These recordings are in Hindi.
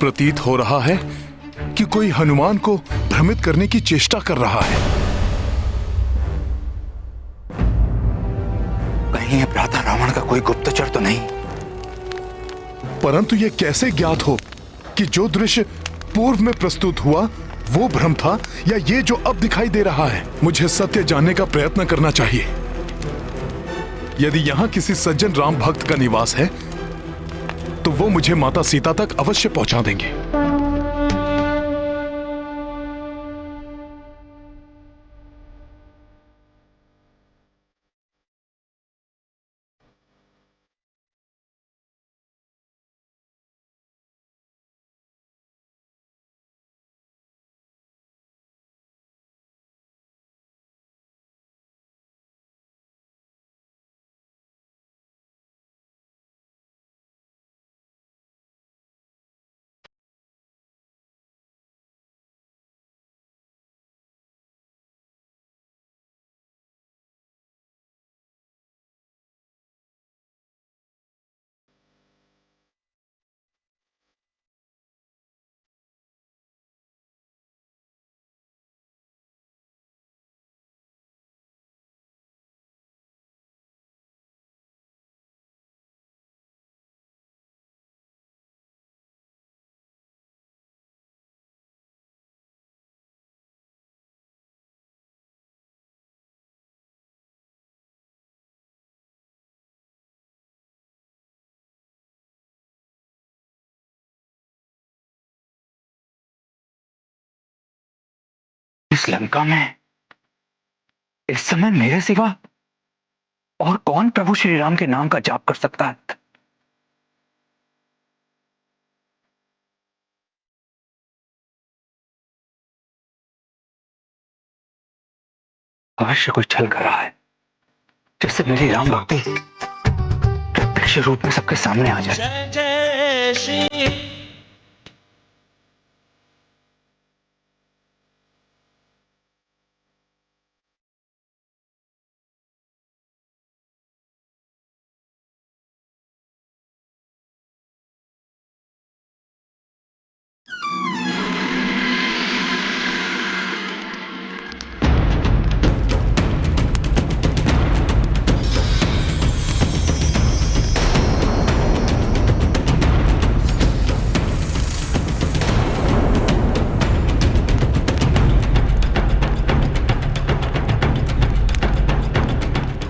प्रतीत हो रहा है कि कोई हनुमान को भ्रमित करने की चेष्टा कर रहा है। कहीं ये भ्राता रावण का कोई गुप्तचर तो नहीं? परंतु यह कैसे ज्ञात हो कि जो दृश्य पूर्व में प्रस्तुत हुआ वो भ्रम था या ये जो अब दिखाई दे रहा है? मुझे सत्य जानने का प्रयत्न करना चाहिए। यदि यहां किसी सज्जन राम भक्त का निवास है तो वो मुझे माता सीता तक अवश्य पहुंचा देंगे। इस लंका में इस समय मेरे सिवा और कौन प्रभु श्री राम के नाम का जाप कर सकता है? अवश्य कोई छल कर रहा है जिससे मेरी राम भक्ति प्रत्यक्ष रूप में सबके सामने आ जाए। जय श्री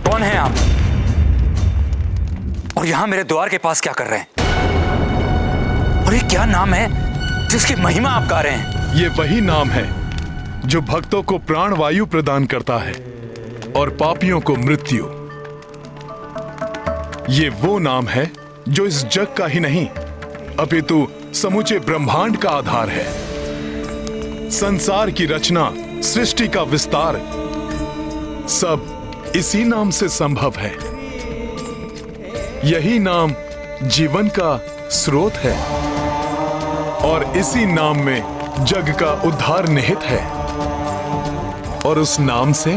कौन है आप और यहां मेरे द्वार के पास क्या कर रहे हैं? और ये क्या नाम है जिसकी महिमा आप गा रहे हैं? ये वही नाम है जो भक्तों को प्राण वायु प्रदान करता है और पापियों को मृत्यु। ये वो नाम है जो इस जग का ही नहीं अपितु समूचे ब्रह्मांड का आधार है। संसार की रचना, सृष्टि का विस्तार सब इसी नाम से संभव है। यही नाम जीवन का स्रोत है और इसी नाम में जग का उद्धार निहित है। और उस नाम से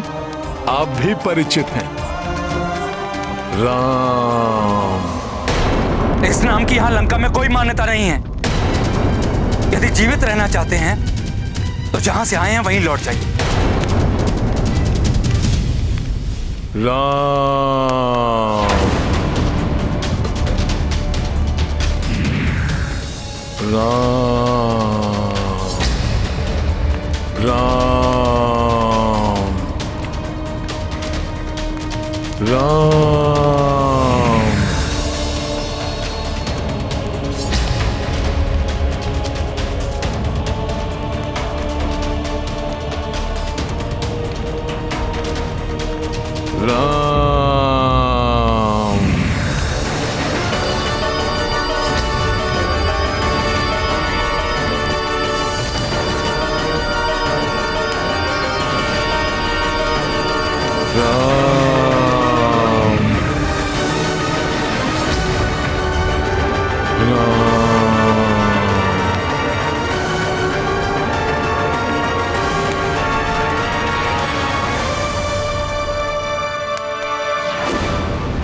आप भी परिचित हैं, राम। इस नाम की यहां लंका में कोई मान्यता नहीं है। यदि जीवित रहना चाहते हैं तो जहां से आए हैं वहीं लौट जाइए। राम राम राम राम। राम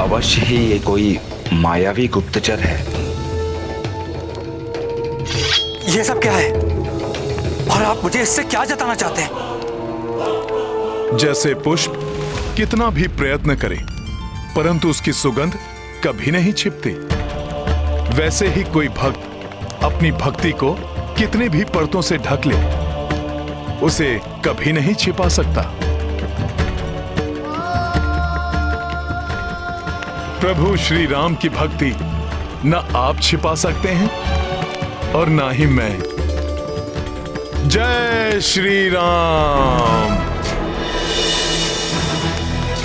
अवश्य ही ये कोई मायावी गुप्तचर है ये सब क्या है और आप मुझे इससे क्या जताना चाहते हैं? जैसे पुष्प कितना भी प्रयत्न करे परंतु उसकी सुगंध कभी नहीं छिपती, वैसे ही कोई भक्त अपनी भक्ति को कितने भी परतों से ढक ले उसे कभी नहीं छिपा सकता। प्रभु श्री राम की भक्ति न आप छिपा सकते हैं और ना ही मैं। जय श्री राम,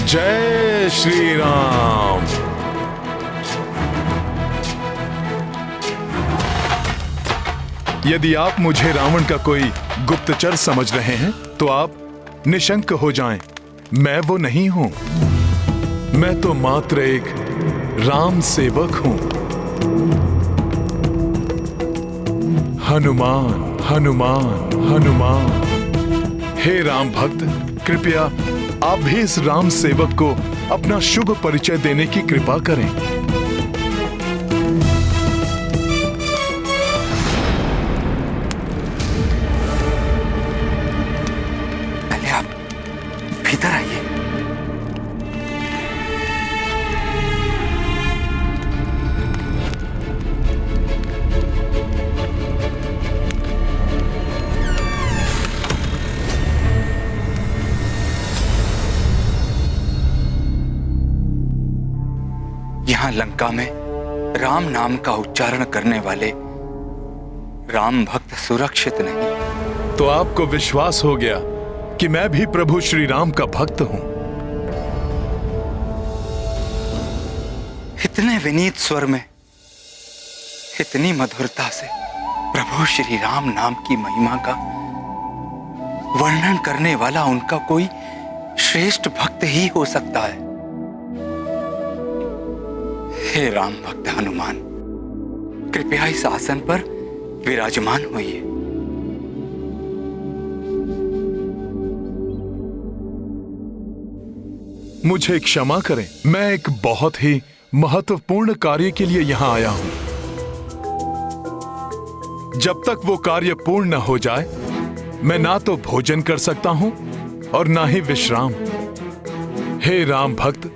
जय श्री राम। यदि आप मुझे रावण का कोई गुप्तचर समझ रहे हैं तो आप निशंक हो जाएं, मैं वो नहीं हूं। मैं तो मात्र एक राम सेवक हूं। हनुमान हनुमान हनुमान। हे राम भक्त, कृपया आप भी इस राम सेवक को अपना शुभ परिचय देने की कृपा करें। पहले आप भीतर आइए। यहां लंका में राम नाम का उच्चारण करने वाले राम भक्त सुरक्षित नहीं। तो आपको विश्वास हो गया कि मैं भी प्रभु श्री राम का भक्त हूं। इतने विनीत स्वर में, इतनी मधुरता से प्रभु श्री राम नाम की महिमा का वर्णन करने वाला उनका कोई श्रेष्ठ भक्त ही हो सकता है। हे राम भक्त हनुमान, कृपया इस आसन पर विराजमान होइए। मुझे क्षमा करें, मैं एक बहुत ही महत्वपूर्ण कार्य के लिए यहां आया हूं। जब तक वो कार्य पूर्ण न हो जाए मैं ना तो भोजन कर सकता हूं और ना ही विश्राम। हे राम भक्त,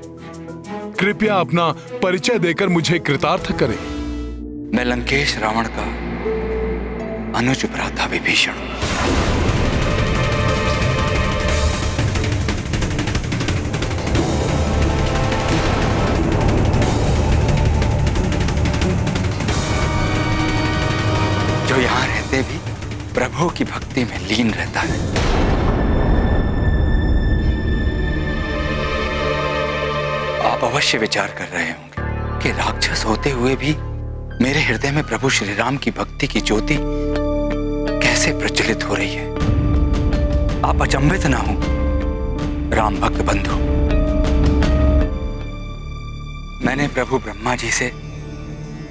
कृपया अपना परिचय देकर मुझे कृतार्थ करें। मैं लंकेश रावण का अनुज भ्राता विभीषण। जो यहां रहते भी प्रभु की भक्ति में लीन रहता है। आप अवश्य विचार कर रहे होंगे कि राक्षस होते हुए भी मेरे हृदय में प्रभु श्री राम की भक्ति की ज्योति कैसे प्रज्वलित हो रही है। आप अचंभित ना हो राम भक्त बंधु। मैंने प्रभु ब्रह्मा जी से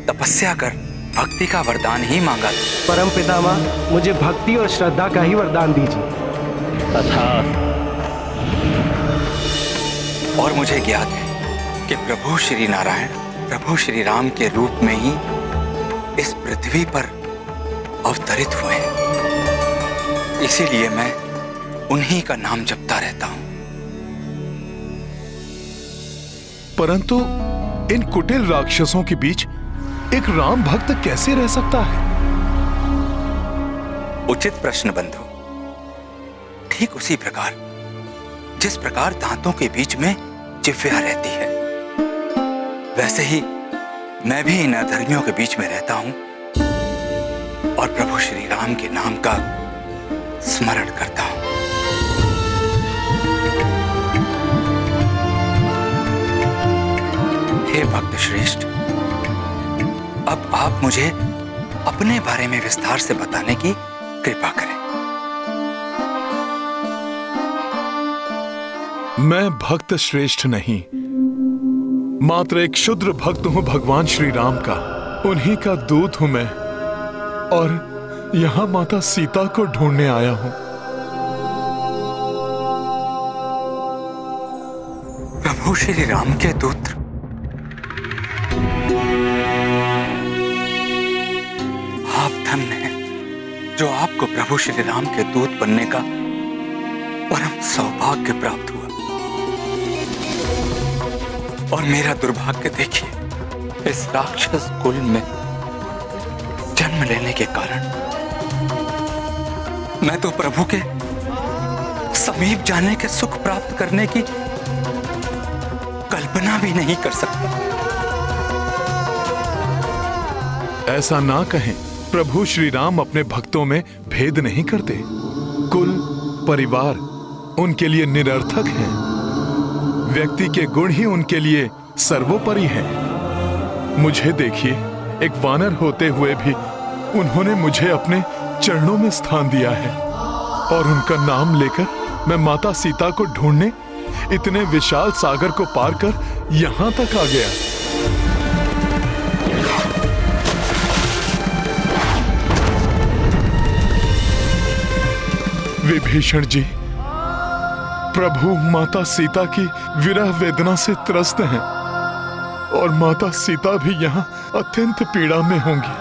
तपस्या कर भक्ति का वरदान ही मांगा था। परम पितामह, मुझे भक्ति और श्रद्धा का ही वरदान दीजिए। और मुझे ज्ञात है कि प्रभु श्री नारायण प्रभु श्री राम के रूप में ही इस पृथ्वी पर अवतरित हुए हैं। इसीलिए मैं उन्हीं का नाम जपता रहता हूं। परंतु इन कुटिल राक्षसों के बीच एक राम भक्त कैसे रह सकता है? उचित प्रश्न बंधु। ठीक उसी प्रकार जिस प्रकार दांतों के बीच में जिह्वा रहती है, वैसे ही मैं भी इन अधर्मियों के बीच में रहता हूं और प्रभु श्री राम के नाम का स्मरण करता हूं। हे भक्त श्रेष्ठ, अब आप मुझे अपने बारे में विस्तार से बताने की कृपा करें। मैं भक्त श्रेष्ठ नहीं, मात्र एक क्षुद्र भक्त हूं भगवान श्री राम का। उन्हीं का दूत हूं मैं और यहां माता सीता को ढूंढने आया हूं। प्रभु श्री राम के दूत, आप धन्य हैं, जो आपको प्रभु श्री राम के दूत बनने का परम सौभाग्य प्राप्त हुआ। और मेरा दुर्भाग्य देखिए, इस राक्षस कुल में जन्म लेने के कारण मैं तो प्रभु के समीप जाने के सुख प्राप्त करने की कल्पना भी नहीं कर सकता। ऐसा ना कहें, प्रभु श्री राम अपने भक्तों में भेद नहीं करते। कुल, परिवार उनके लिए निरर्थक हैं। व्यक्ति के गुण ही उनके लिए सर्वोपरि हैं। मुझे देखिए, एक वानर होते हुए भी उन्होंने मुझे अपने चरणों में स्थान दिया है, और उनका नाम लेकर मैं माता सीता को ढूंढने इतने विशाल सागर को पार कर यहां तक आ गया। विभीषण जी, प्रभु माता सीता की विरह वेदना से त्रस्त हैं, और माता सीता भी यहाँ अत्यंत पीड़ा में होंगी।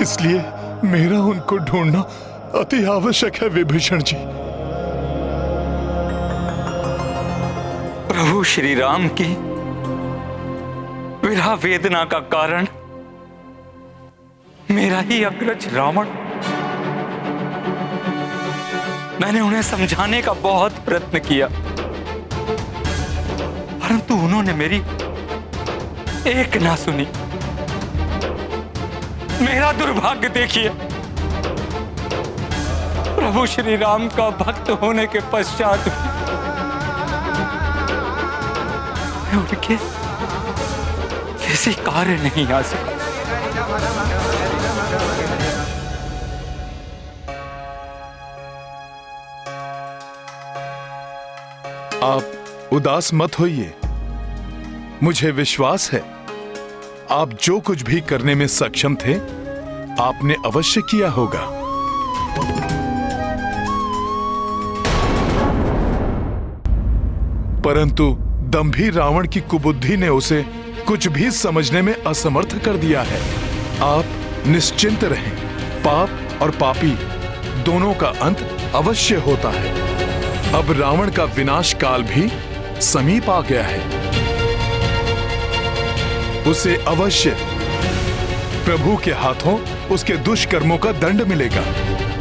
इसलिए मेरा उनको ढूंढना अति आवश्यक है विभीषण जी। प्रभु श्री राम की विरह वेदना का कारण मेरा ही अग्रज रावण। मैंने उन्हें समझाने का बहुत प्रयत्न किया, परंतु उन्होंने मेरी एक ना सुनी। मेरा दुर्भाग्य देखिए, प्रभु श्री राम का भक्त होने के पश्चात मैं उनके किसी कार्य नहीं आ सका। आप उदास मत होइए। मुझे विश्वास है आप जो कुछ भी करने में सक्षम थे, आपने अवश्य किया होगा। परंतु दंभी रावण की कुबुद्धि ने उसे कुछ भी समझने में असमर्थ कर दिया है। आप निश्चिंत रहें, पाप और पापी दोनों का अंत अवश्य होता है। अब रावण का विनाश काल भी समीप आ गया है। उसे अवश्य प्रभु के हाथों उसके दुष्कर्मों का दंड मिलेगा।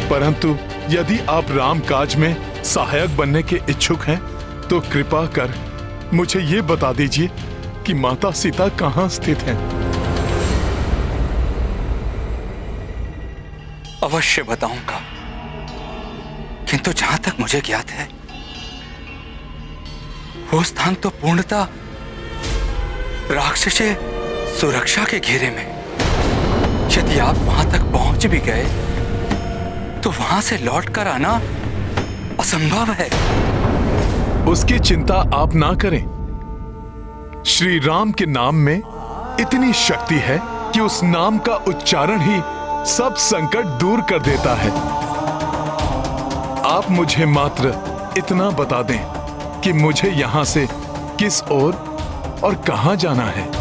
परंतु यदि आप राम काज में सहायक बनने के इच्छुक हैं, तो कृपा कर मुझे ये बता दीजिए कि माता सीता कहाँ स्थित हैं? अवश्य बताऊंगा, किंतु जहां तक मुझे ज्ञात है, वो स्थान तो पूर्णतः राक्षसी सुरक्षा के घेरे में। यदि आप वहां तक पहुंच भी गए, तो वहां से लौटकर आना असंभव है। उसकी चिंता आप ना करें। श्री राम के नाम में इतनी शक्ति है कि उस नाम का उच्चारण ही सब संकट दूर कर देता है। आप मुझे मात्र इतना बता दें कि मुझे यहां से किस ओर और कहां जाना है।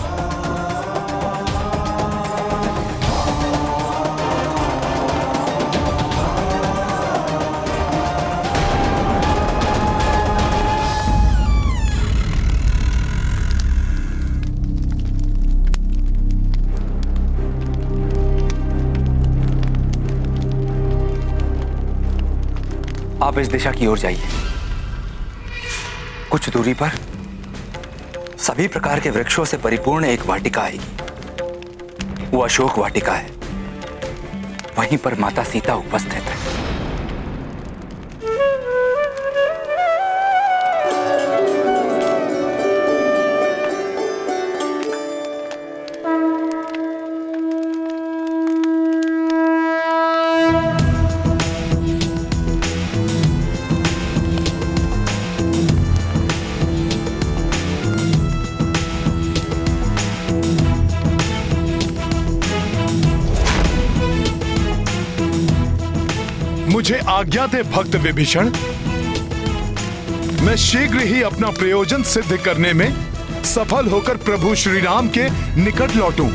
आप इस दिशा की ओर जाइए। कुछ दूरी पर सभी प्रकार के वृक्षों से परिपूर्ण एक वाटिका आएगी। वो अशोक वाटिका है। वहीं पर माता सीता उपस्थित है। मुझे आज्ञा दे भक्त विभीषण, मैं शीघ्र ही अपना प्रयोजन सिद्ध करने में सफल होकर प्रभु श्री राम के निकट लौटूं।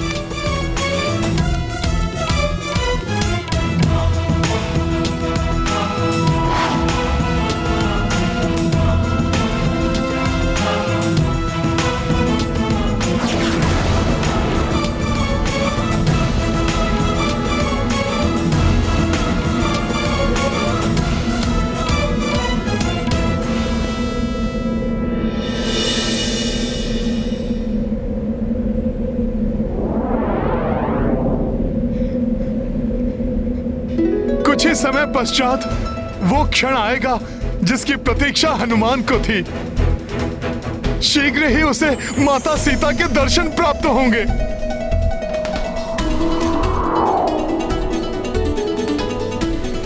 कुछ ही समय पश्चात वो क्षण आएगा जिसकी प्रतीक्षा हनुमान को थी। शीघ्र ही उसे माता सीता के दर्शन प्राप्त होंगे।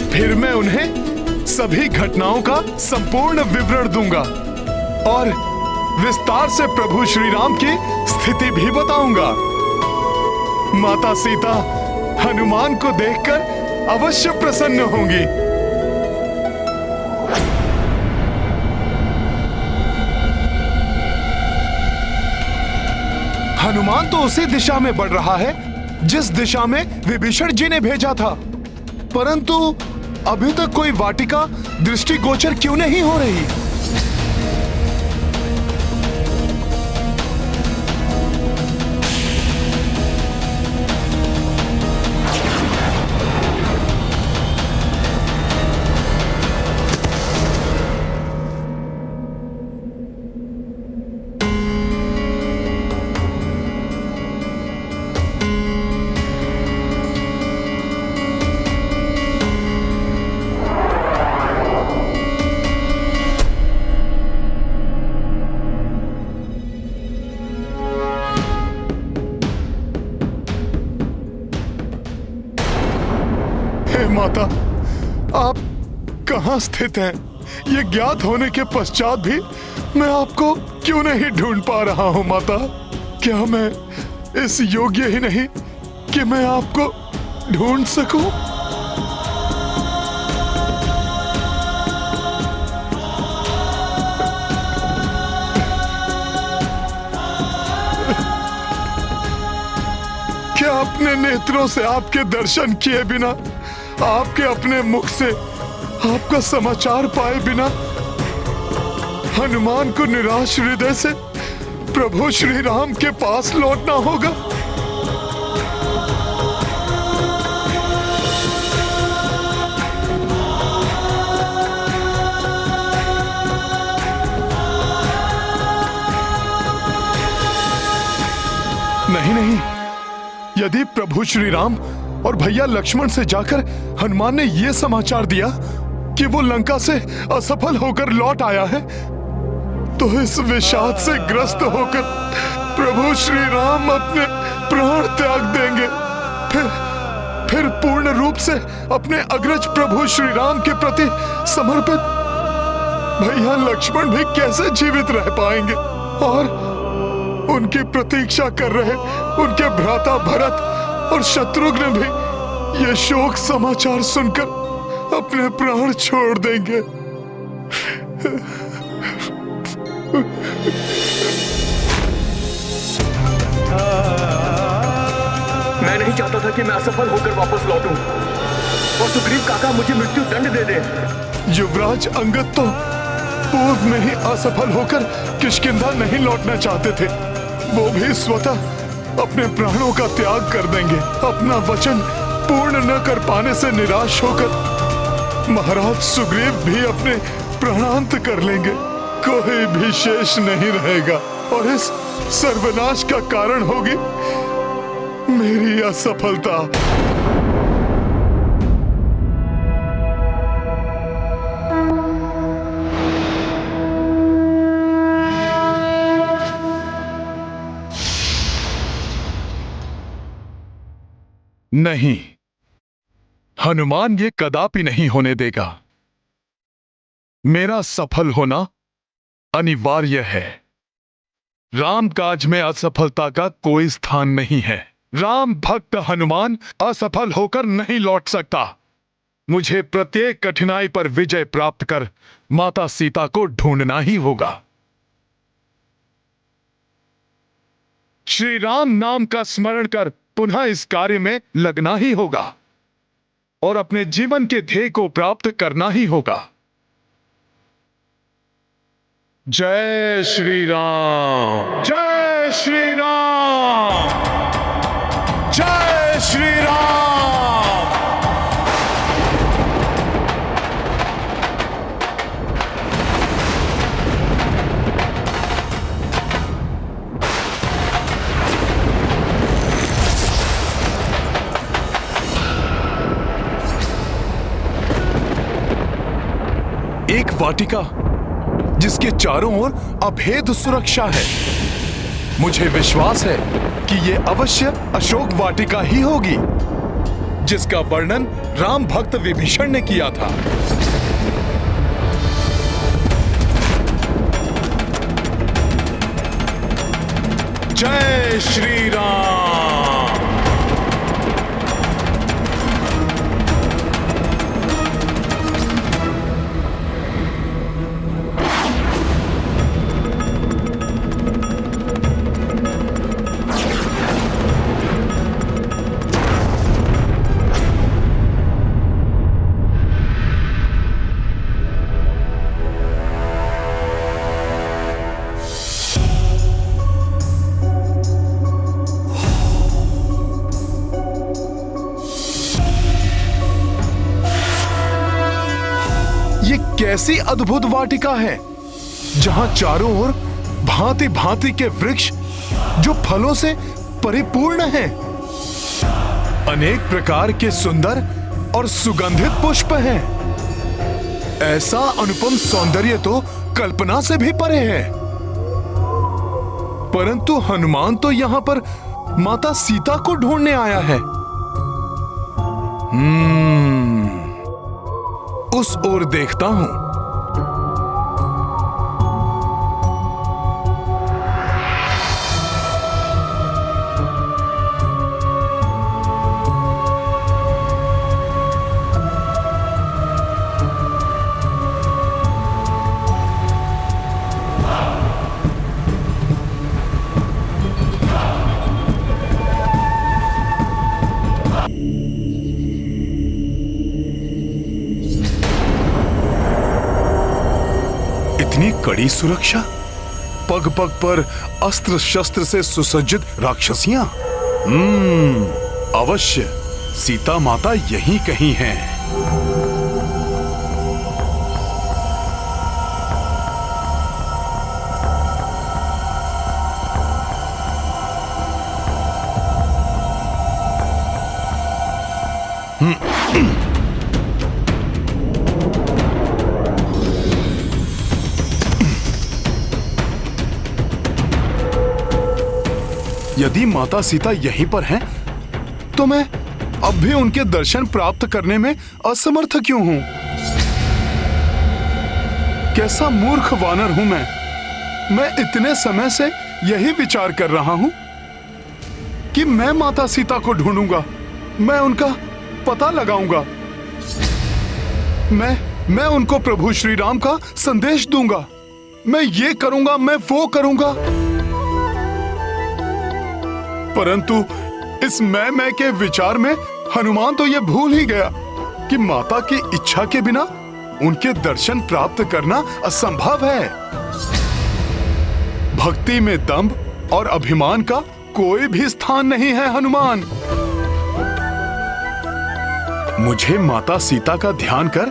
फिर मैं उन्हें सभी घटनाओं का संपूर्ण विवरण दूंगा और विस्तार से प्रभु श्री राम की स्थिति भी बताऊंगा। माता सीता हनुमान को देखकर अवश्य प्रसन्न होंगी। हनुमान तो उसी दिशा में बढ़ रहा है जिस दिशा में विभीषण जी ने भेजा था, परंतु अभी तक कोई वाटिका दृष्टिगोचर क्यों नहीं हो रही? माता, आप कहां स्थित हैं? ये ज्ञात होने के पश्चात भी मैं आपको क्यों नहीं ढूंढ पा रहा हूं माता? क्या मैं इस योग्य ही नहीं कि मैं आपको ढूंढ सकूं? क्या अपने नेत्रों से आपके दर्शन किए बिना, आपके अपने मुख से आपका समाचार पाए बिना हनुमान को निराश हृदय से प्रभु श्री राम के पास लौटना होगा? नहीं नहीं, यदि प्रभु श्री राम और भैया लक्ष्मण से जाकर हनुमान ने यह समाचार दिया कि वो लंका से असफल होकर लौट आया है, तो इस विषाद से ग्रस्त होकर प्रभु श्री राम अपने प्राण त्याग देंगे। फिर पूर्ण रूप से अपने अग्रज प्रभु श्री राम के प्रति समर्पित भैया लक्ष्मण भी कैसे जीवित रह पाएंगे? और उनकी प्रतीक्षा कर रहे उनके भ्राता भरत और शत्रुघ्न भी ये शोक समाचार सुनकर अपने प्राण छोड़ देंगे। मैं नहीं चाहता था कि मैं असफल होकर वापस लौटूं और सुग्रीव काका मुझे मृत्यु दंड दे दे। युवराज अंगद तो पूर्व में ही असफल होकर किष्किंधा नहीं लौटना चाहते थे। वो भी स्वतः अपने प्राणों का त्याग कर देंगे। अपना वचन पूर्ण न कर पाने से निराश होकर महाराज सुग्रीव भी अपने प्राणांत कर लेंगे। कोई भी शेष नहीं रहेगा और इस सर्वनाश का कारण होगी मेरी असफलता। नहीं, हनुमान ये कदापि नहीं होने देगा। मेरा सफल होना अनिवार्य है। राम काज में असफलता का कोई स्थान नहीं है। राम भक्त हनुमान असफल होकर नहीं लौट सकता। मुझे प्रत्येक कठिनाई पर विजय प्राप्त कर माता सीता को ढूंढना ही होगा। श्री राम नाम का स्मरण कर पुनः इस कार्य में लगना ही होगा और अपने जीवन के ध्येय को प्राप्त करना ही होगा। जय श्री राम, जय श्री राम, जय श्री राम। एक वाटिका जिसके चारों ओर अभेद सुरक्षा है। मुझे विश्वास है कि यह अवश्य अशोक वाटिका ही होगी, जिसका वर्णन राम भक्त विभीषण ने किया था। जय श्री राम। ये कैसी अद्भुत वाटिका है, जहां चारों ओर भांति भांति के वृक्ष जो फलों से परिपूर्ण हैं। अनेक प्रकार के सुंदर और सुगंधित पुष्प हैं। ऐसा अनुपम सौंदर्य तो कल्पना से भी परे है। परंतु हनुमान तो यहां पर माता सीता को ढूंढने आया है। उस ओर देखता हूं। इतनी कड़ी सुरक्षा, पग पग पर अस्त्र शस्त्र से सुसज्जित राक्षसियां। अवश्य सीता माता यहीं कहीं हैं। यदि माता सीता यहीं पर हैं, तो मैं अब भी उनके दर्शन प्राप्त करने में असमर्थ क्यों हूं? कैसा मूर्ख वानर हूं मैं इतने समय से यही विचार कर रहा हूं कि मैं माता सीता को ढूंढूंगा, मैं उनका पता लगाऊंगा, मैं उनको प्रभु श्री राम का संदेश दूंगा, मैं ये करूंगा, मैं वो करूंगा। परंतु इस मैं के विचार में हनुमान तो यह भूल ही गया कि माता की इच्छा के बिना उनके दर्शन प्राप्त करना असंभव है। भक्ति में दंभ और अभिमान का कोई भी स्थान नहीं है हनुमान। मुझे माता सीता का ध्यान कर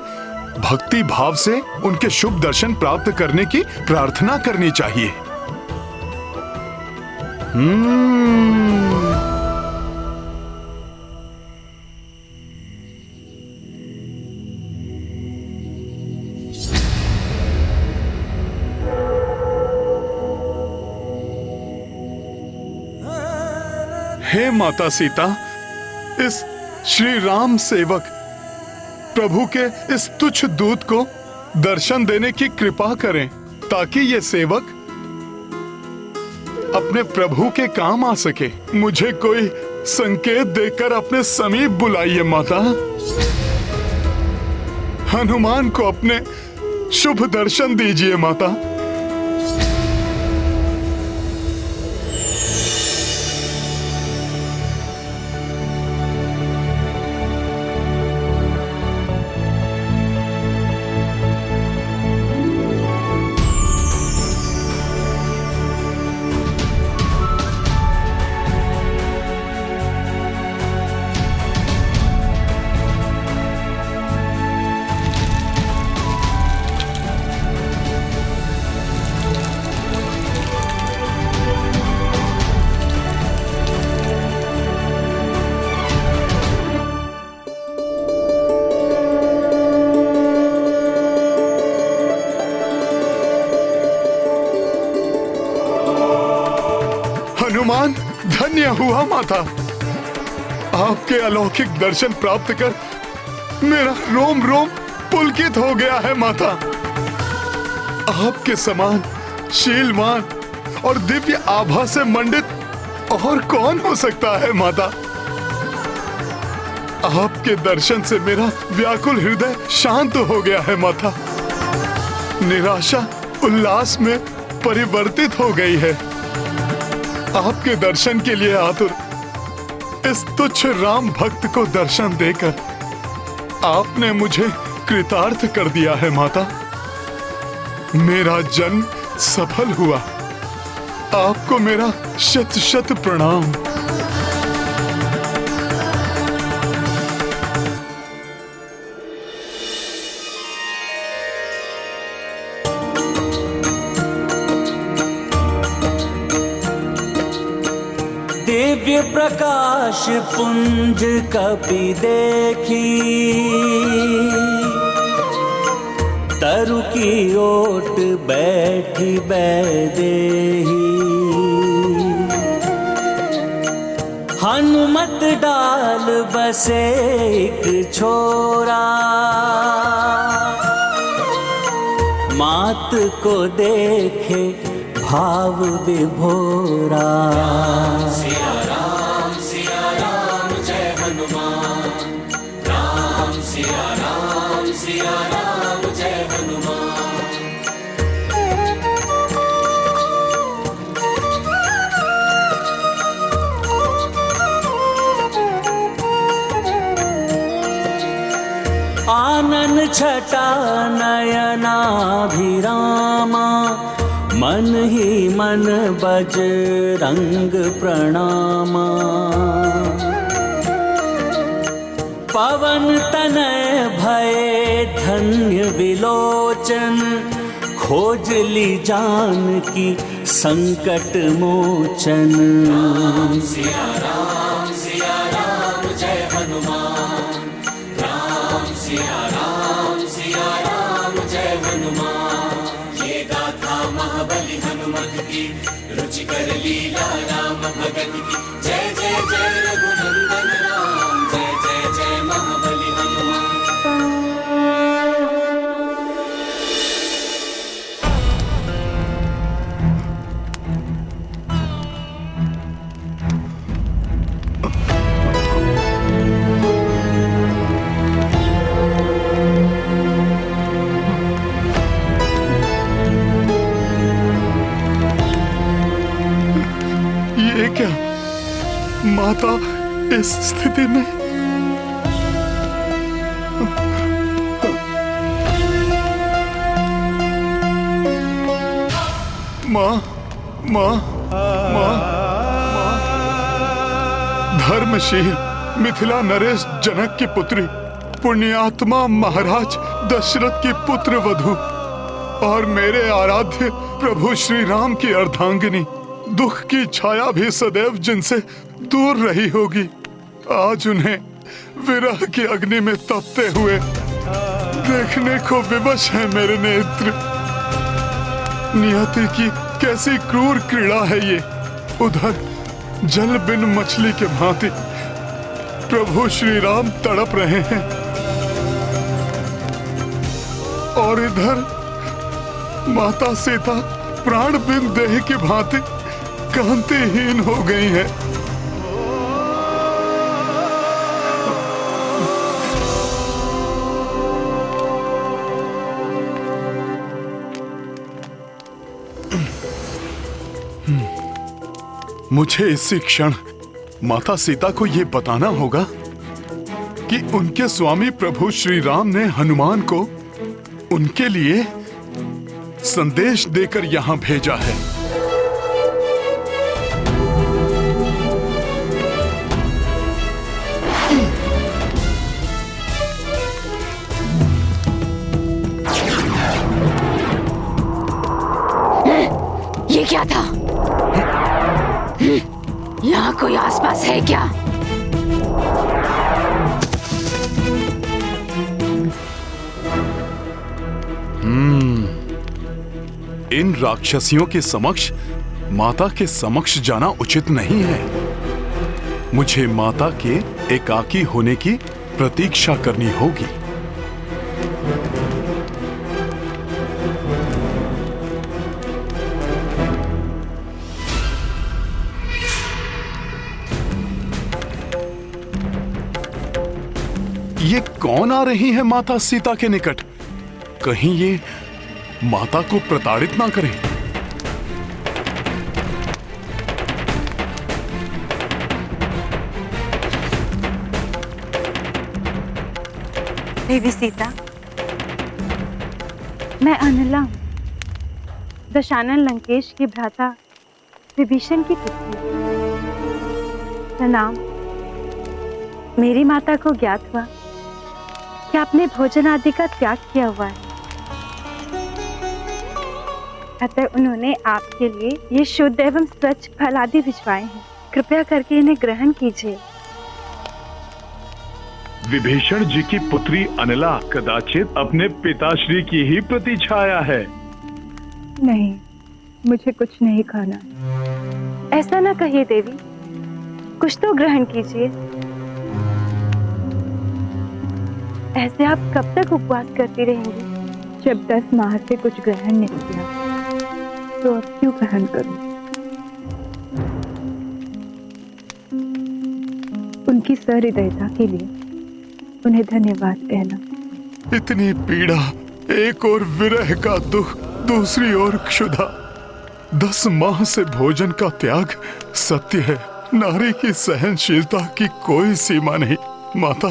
भक्ति भाव से उनके शुभ दर्शन प्राप्त करने की प्रार्थना करनी चाहिए। हे माता सीता, इस श्री राम सेवक प्रभु के इस तुच्छ दूत को दर्शन देने की कृपा करें, ताकि ये सेवक अपने प्रभु के काम आ सके। मुझे कोई संकेत देकर अपने समीप बुलाइए माता। हनुमान को अपने शुभ दर्शन दीजिए माता। धन्य हुआ माता। आपके अलौकिक दर्शन प्राप्त कर मेरा रोम रोम पुलकित हो गया है माता। आपके समान शीलवान और दिव्य आभा से मंडित और कौन हो सकता है माता। आपके दर्शन से मेरा व्याकुल हृदय शांत हो गया है माता। निराशा उल्लास में परिवर्तित हो गई है। आपके दर्शन के लिए आतुर इस तुच्छ राम भक्त को दर्शन देकर आपने मुझे कृतार्थ कर दिया है माता। मेरा जन्म सफल हुआ। आपको मेरा शत शत प्रणाम। दिव्य प्रकाश पुंज कपि देखी, तरु की ओट बैठी बैदेही। हनुमत डाल बसे एक छोरा, मात को देखे भाव विभोरा। सिया राम जय हनुमान, राम सिया राम जय हनुमान। आनन छटा नयनाभिरामा, मन ही मन बजरंग प्रणामा। पवन तनय भय धन्य विलोचन, खोज ली जानकी संकट मोचन। सिया राम जय हनुमान, राम सिया राम जय हनुमान। ये गाथा महाबली हनुमत की, रुचिकर लीला राम भगत की। जय जय जय रघुनंदन राम, जय जय जय महाबली हनुमान। ये क्या माता इस स्थिति में? माँ माँ माँ, धर्मशील मिथिला नरेश जनक की पुत्री, पुण्यात्मा महाराज दशरथ की पुत्र वधू और मेरे आराध्य प्रभु श्री राम की अर्धांगिनी, दुख की छाया भी सदैव जिनसे दूर रही होगी, आज उन्हें विरह की अग्नि में तपते हुए देखने को विवश है मेरे नेत्र। नियति की कैसी क्रूर क्रीड़ा है ये। उधर जल बिन मछली के भांति प्रभु श्री राम तड़प रहे हैं और इधर माता सीता प्राण बिन देह की भांति कांतिहीन हो गई है। मुझे इसी क्षण माता सीता को यह बताना होगा कि उनके स्वामी प्रभु श्री राम ने हनुमान को उनके लिए संदेश देकर यहां भेजा है। ये क्या था? यहाँ कोई आसपास है क्या? इन राक्षसियों के समक्ष माता के समक्ष जाना उचित नहीं है। मुझे माता के एकाकी होने की प्रतीक्षा करनी होगी। ये कौन आ रही है माता सीता के निकट? कहीं ये माता को प्रताड़ित ना करें। देवी सीता, मैं अनिला हूँ, दशानन लंकेश के भ्राता विभीषण की पुत्री। प्रणाम। मेरी माता को ज्ञात हुआ कि आपने भोजन आदि का त्याग किया हुआ है, अतः उन्होंने आपके लिए ये शुद्ध एवं स्वच्छ फल आदि भिजवाए हैं। कृपया करके इन्हें ग्रहण कीजिए। विभीषण जी की पुत्री अनिला कदाचित अपने पिताश्री की ही प्रतिछाया है। नहीं, मुझे कुछ नहीं खाना। ऐसा ना कहिए देवी, कुछ तो ग्रहण कीजिए। ऐसे आप कब तक उपवास करती रहेंगी? जब 10 माह से कुछ ग्रहण नहीं किया तो अब क्यों ग्रहण करूं? उनकी सहृदयता के लिए उन्हें धन्यवाद कहना। इतनी पीड़ा, एक और विरह का दुख, दूसरी ओर क्षुधा। 10 माह से भोजन का त्याग। सत्य है, नारी की सहनशीलता की कोई सीमा नहीं। माता,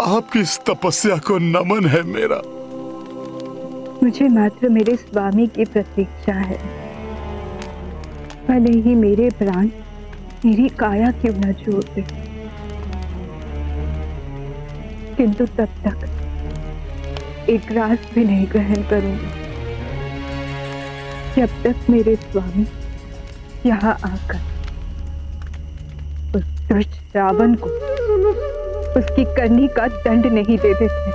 आपकी इस तपस्या को नमन है मेरा। मुझे मात्र मेरे स्वामी की प्रतीक्षा है। भले ही मेरे प्राण मेरी काया क्यों न छोड़ दे, किंतु तब तक एक ग्रास भी नहीं ग्रहण करूंगी जब तक मेरे स्वामी यहाँ आकर उस दुष्ट रावण को उसकी करनी का दंड नहीं दे देते।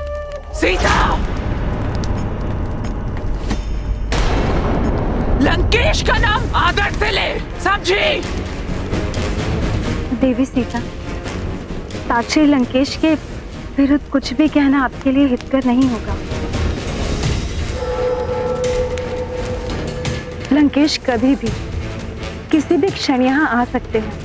सीता! लंकेश का नाम आदर से ले, समझी? देवी सीता, साक्षी लंकेश के विरुद्ध कुछ भी कहना आपके लिए हितकर नहीं होगा। लंकेश कभी भी किसी भी क्षण यहाँ आ सकते हैं।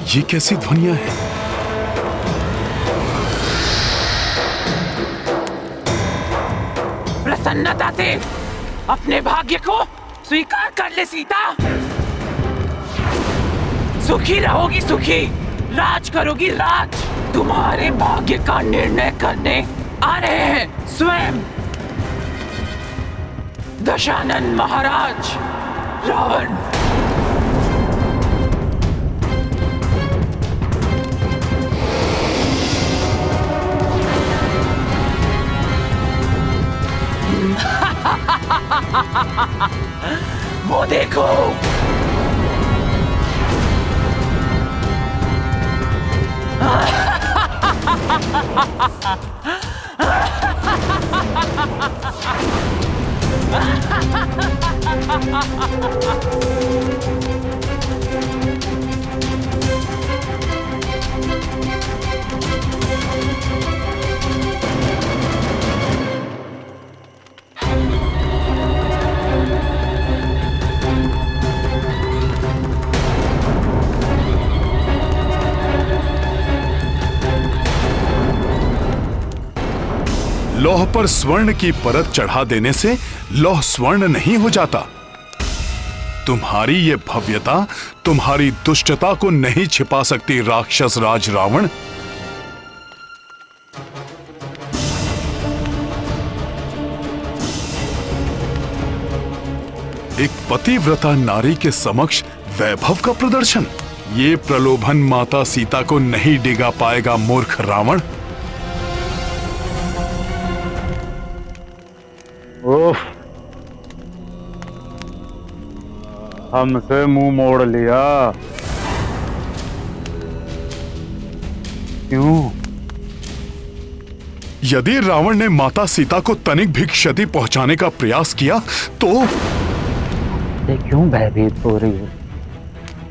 ये कैसी ध्वनियां हैं? प्रसन्नता से अपने भाग्य को स्वीकार कर ले सीता। सुखी रहोगी, सुखी राज करोगी राज। तुम्हारे भाग्य का निर्णय करने आ रहे हैं स्वयं दशानन महाराज रावण। वो देखो, लौह पर स्वर्ण की परत चढ़ा देने से लौह स्वर्ण नहीं हो जाता। तुम्हारी ये भव्यता तुम्हारी दुष्टता को नहीं छिपा सकती राक्षस राज रावण। एक पतिव्रता नारी के समक्ष वैभव का प्रदर्शन, ये प्रलोभन माता सीता को नहीं डिगा पाएगा मूर्ख रावण। ओ उफ, हमसे मुंह मोड़ लिया। क्यों? यदि रावण ने माता सीता को तनिक भी क्षति पहुंचाने का प्रयास किया तो क्यों भयभीत हो रही हो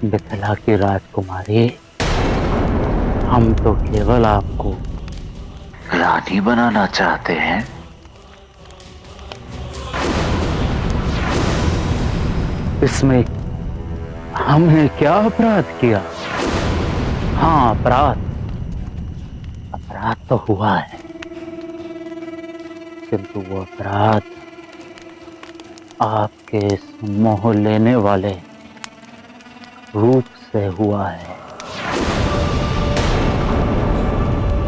मिथिला की राजकुमारी? हम तो केवल आपको रानी बनाना चाहते हैं। इसमें हमने क्या अपराध किया? हाँ, अपराध तो हुआ है, किंतु वो अपराध आपके इस मोह लेने वाले रूप से हुआ है।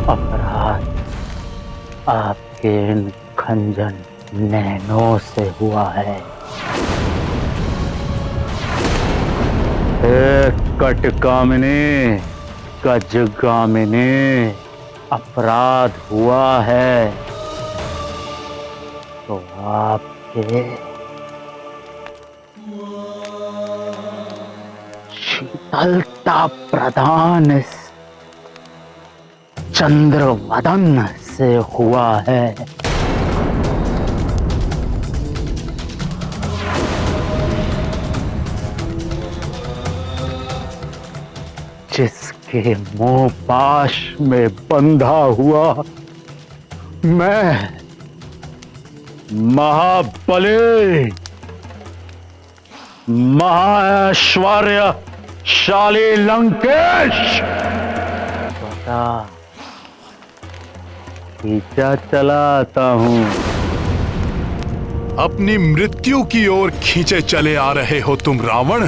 अपराध आपके इन खंजन नैनों से हुआ है। कटकामिनी, गजगामिनी, अपराध हुआ है तो आपके शीतलता प्रदान इस चंद्रवदन से हुआ है। जिसके मोह पाश में बंधा हुआ मैं महाबली, महाऐश्वर्यशाली लंकेश खींचा चलाता हूं। अपनी मृत्यु की ओर खींचे चले आ रहे हो तुम रावण।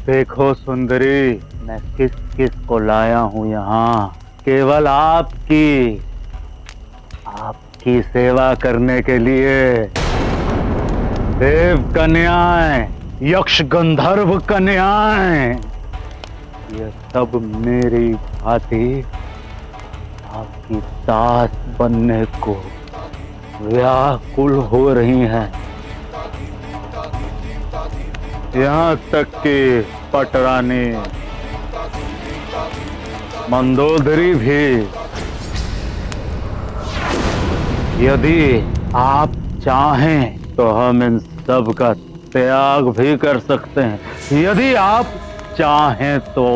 देखो सुंदरी, मैं किस किस को लाया हूं यहाँ, केवल आपकी सेवा करने के लिए। देव कन्याएं, यक्ष गंधर्व कन्याएं, ये सब मेरी भांति आपकी दास बनने को व्याकुल हो रही हैं। यहाँ तक कि पटरानी मंदोदरी भी। यदि आप चाहें तो हम इन सब का त्याग भी कर सकते हैं। यदि आप चाहें तो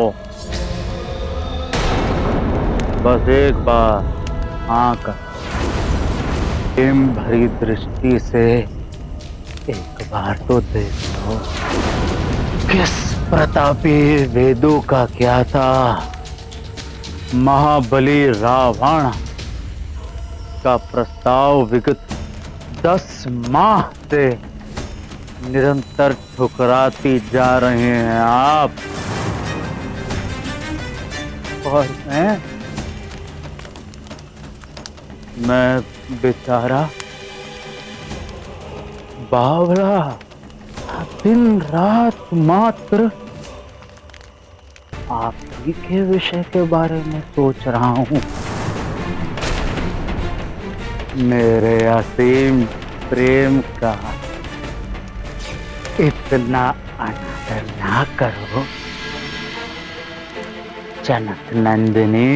बस एक बार आंख प्रेम भरी दृष्टि से एक बार तो देख लो, किस प्रतापी वेदों का क्या था। महाबली रावण का प्रस्ताव विगत 10 माह से निरंतर ठुकराती जा रहे हैं आप, और मैं बेचारा बावला दिन रात मात्र आप ही के विषय के बारे में सोच रहा हूं। मेरे असीम प्रेम का इतना अनादर ना करो जनक नंदिनी।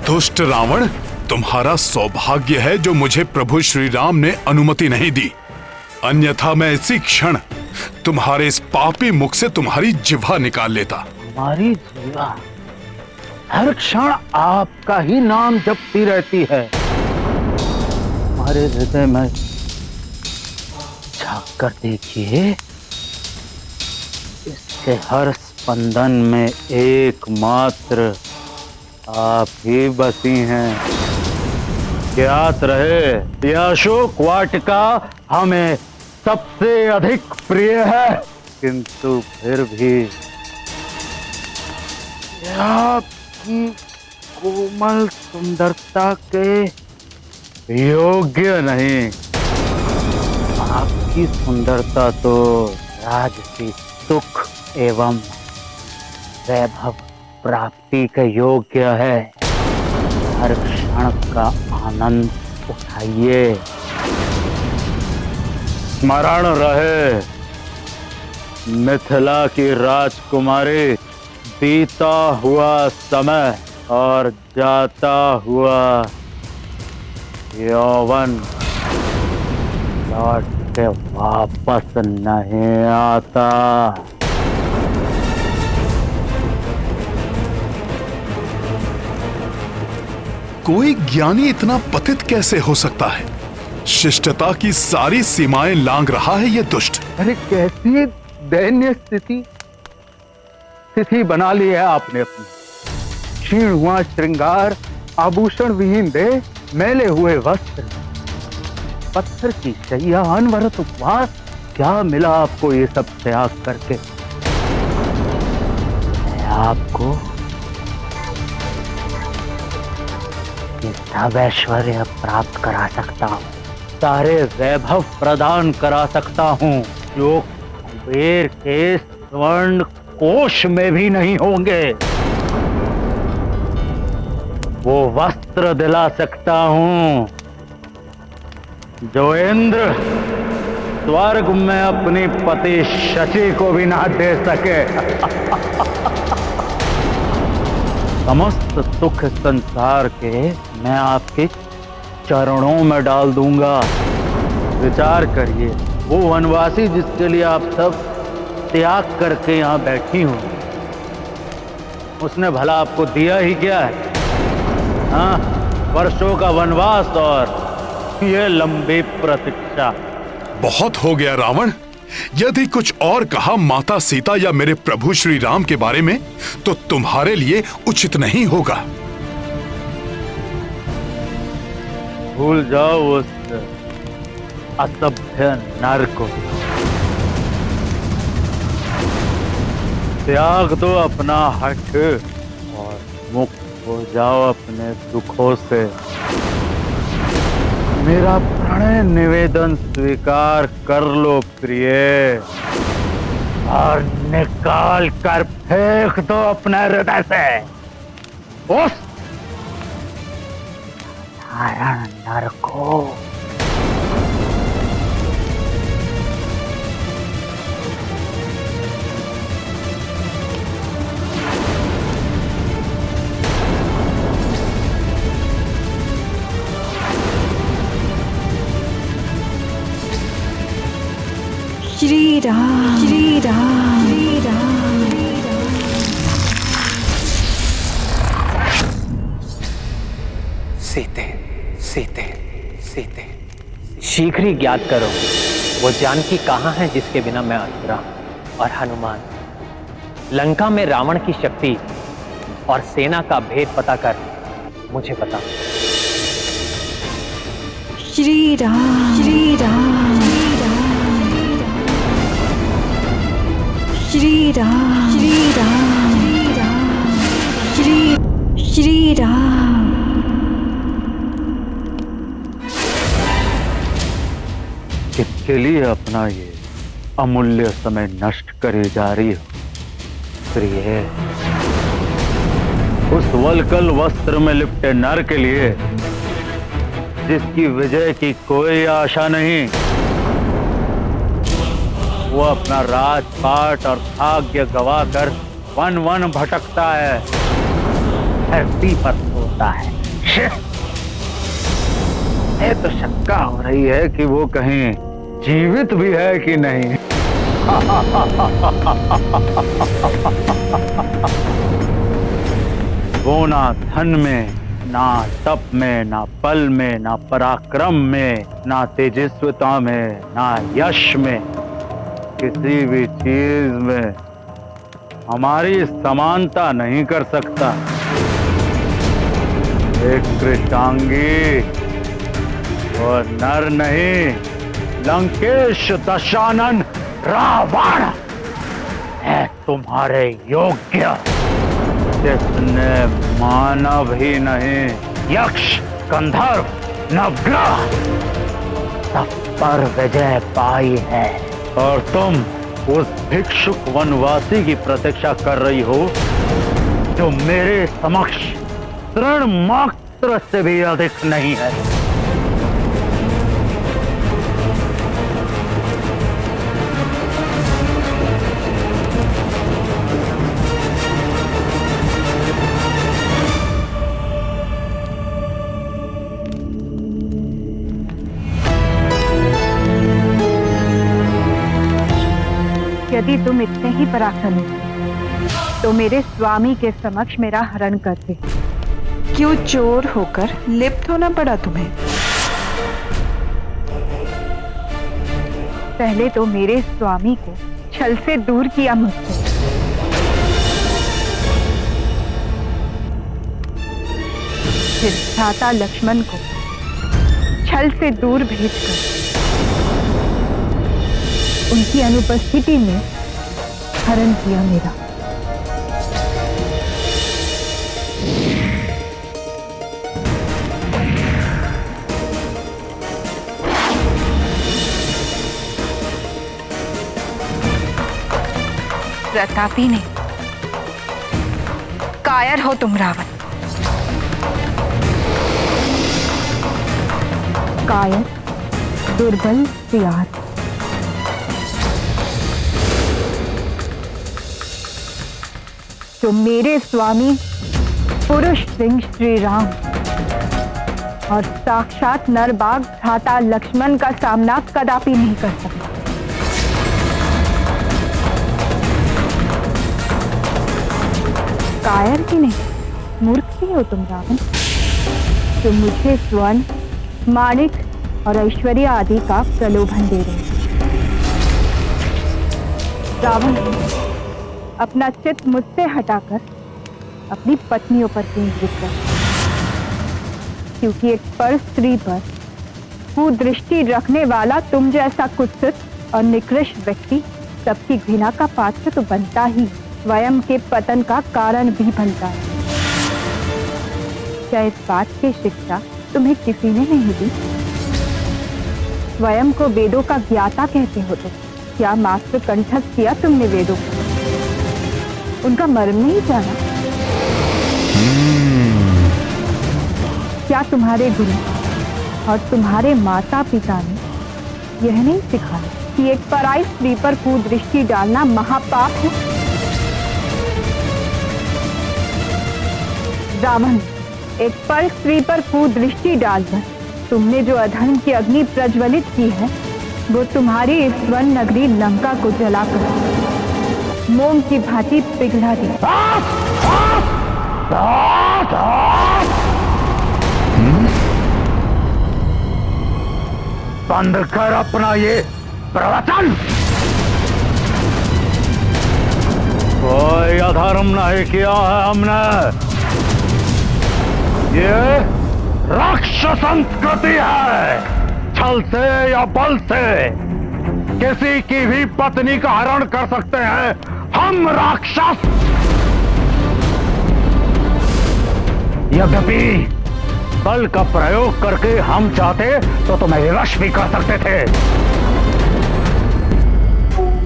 दुष्ट रावण, तुम्हारा सौभाग्य है जो मुझे प्रभु श्री राम ने अनुमति नहीं दी, अन्यथा मैं इसी क्षण तुम्हारे इस पापी मुख से तुम्हारी जिह्वा निकाल लेता। हमारी जिह्वा हर क्षण आपका ही नाम जपती रहती है। हमारे हृदय में झांक कर देखिए, इसके हर स्पंदन में एकमात्र आप ही बसी हैं। ज्ञात रहे, यह अशोक वाटिका हमें सबसे अधिक प्रिय है, किंतु फिर भी आपकी कोमल सुंदरता के योग्य नहीं। आपकी सुंदरता तो राजसी सुख एवं वैभव प्राप्ति के योग्य है। हर क्षण का आनंद उठाइए। स्मरण रहे, मिथिला की राजकुमारी, बीता हुआ समय और जाता हुआ यौवन लौट के वापस नहीं आता। कोई ज्ञानी इतना पतित कैसे हो सकता है? शिष्टता की सारी सीमाएं लांघ रहा है ये दुष्ट। अरे कैसी दैन्य स्थिति बना ली है आपने अपनी। क्षीण हुआ श्रृंगार, आभूषण विहीन देह, मैले हुए वस्त्र, पत्थर की शैया, अनवरत उपवास। क्या मिला आपको ये सब त्याग करके? मैं आपको ये सब ऐश्वर्य प्राप्त करा सकता हूँ, सारे वैभव प्रदान करा सकता हूँ जो कुबेर के स्वर्ण कोश में भी नहीं होंगे। वो वस्त्र दिला सकता हूँ जो इंद्र स्वर्ग में अपनी पति शची को भी ना दे सके। समस्त सुख संसार के मैं आपके चरणों में डाल दूंगा। विचार करिए, वो वनवासी जिसके लिए आप सब त्याग करके यहाँ बैठी हो, उसने भला आपको दिया ही क्या है? हाँ, वर्षों का वनवास और ये लंबी प्रतीक्षा। बहुत हो गया रावण। यदि कुछ और कहा माता सीता या मेरे प्रभु श्री राम के बारे में तो तुम्हारे लिए उचित नहीं होगा। भूल जाओ उस असभ्य नर को। त्याग दो अपना हठ और मुक्त हो जाओ अपने दुखों से। मेरा प्रणय निवेदन स्वीकार कर लो प्रिय, और निकाल कर फेंक दो अपने हृदय से उस साधारण नर को। श्री राम, श्री राम, श्री राम। सीते, सीते, सीते। शीघ्र ही ज्ञात करो वो जानकी कहाँ है जिसके बिना मैं अधूरा हूं। और हनुमान, लंका में रावण की शक्ति और सेना का भेद पता कर मुझे बता। श्री राम, श्री राम, श्री राम, श्री राम, श्री राम। किसके लिए अपना ये अमूल्य समय नष्ट करे जा रही हो प्रिय? उस वलकल वस्त्र में लिपटे नर के लिए जिसकी विजय की कोई आशा नहीं। वो अपना राजपाट और भाग्य गवाकर वन वन भटकता है, धरती पर सोता है। ये तो शंका हो रही है कि वो कहीं जीवित भी है कि नहीं। वो ना धन में, ना तप में, ना बल में, ना पराक्रम में, ना तेजस्विता में, ना यश में, किसी भी चीज में हमारी समानता नहीं कर सकता। एक कृतांगी और नर नहीं, लंकेश दशानन रावण है तुम्हारे योग्य, जिसने मानव ही नहीं, यक्ष, गंधर्व, नवग्रह सब पर विजय पाई है। और तुम उस भिक्षुक वनवासी की प्रतीक्षा कर रही हो जो मेरे समक्ष तृण अस्त्र से भी अधिक नहीं है। यदि तुम इतने ही पराक्रमी हो तो मेरे स्वामी के समक्ष मेरा हरण करते। क्यों चोर होकर लिप्त होना पड़ा तुम्हें? पहले तो मेरे स्वामी को छल से दूर किया मुझसे, फिर भ्राता लक्ष्मण को छल से दूर भेजकर उनकी अनुपस्थिति में हरण किया मेरा। प्रतापी ने, कायर हो तुम रावण। कायर, दुर्बल, सियार। जो मेरे स्वामी पुरुष सिंह श्री राम और साक्षात नरबाग भ्राता लक्ष्मण का सामना कदापि नहीं कर सकता। कायर ही नहीं, मूर्ख ही हो तुम रावण, जो मुझे स्वर्ण, माणिक और ऐश्वर्य आदि का प्रलोभन दे रहे हैं। रावण, अपना चित्त मुझसे हटाकर अपनी पत्नियों पर केंद्रित कर, क्योंकि एक पर स्त्री पर कुदृष्टि रखने वाला तुम जैसा कुत्सित और निकृष्ट व्यक्ति सबकी घृणा का पात्र तो बनता ही, स्वयं के पतन का कारण भी बनता है। क्या इस बात की शिक्षा तुम्हें किसी ने नहीं दी? स्वयं को वेदों का ज्ञाता कहते हो तो क्या मात्र कंठस्थ किया तुमने वेदों को? उनका मर्म नहीं जाना? क्या तुम्हारे गुरु और तुम्हारे माता पिता ने यह नहीं सिखाया कि एक पराई स्त्री पर कुदृष्टि डालना महापाप है? रावण, एक पर स्त्री पर कुदृष्टि डालकर तुमने जो अधर्म की अग्नि प्रज्वलित की है, वो तुम्हारी इस स्वर्ण नगरी लंका को जलाकर मोम की भांति पिघला दी। बंद कर अपना ये प्रवचन। कोई अधर्म नहीं किया है हमने। ये राक्षस संस्कृति है। छल से या बल से किसी की भी पत्नी का हरण कर सकते हैं हम राक्षस। यद्यपि बल का प्रयोग करके हम चाहते तो तुम्हें विवश भी कर सकते थे,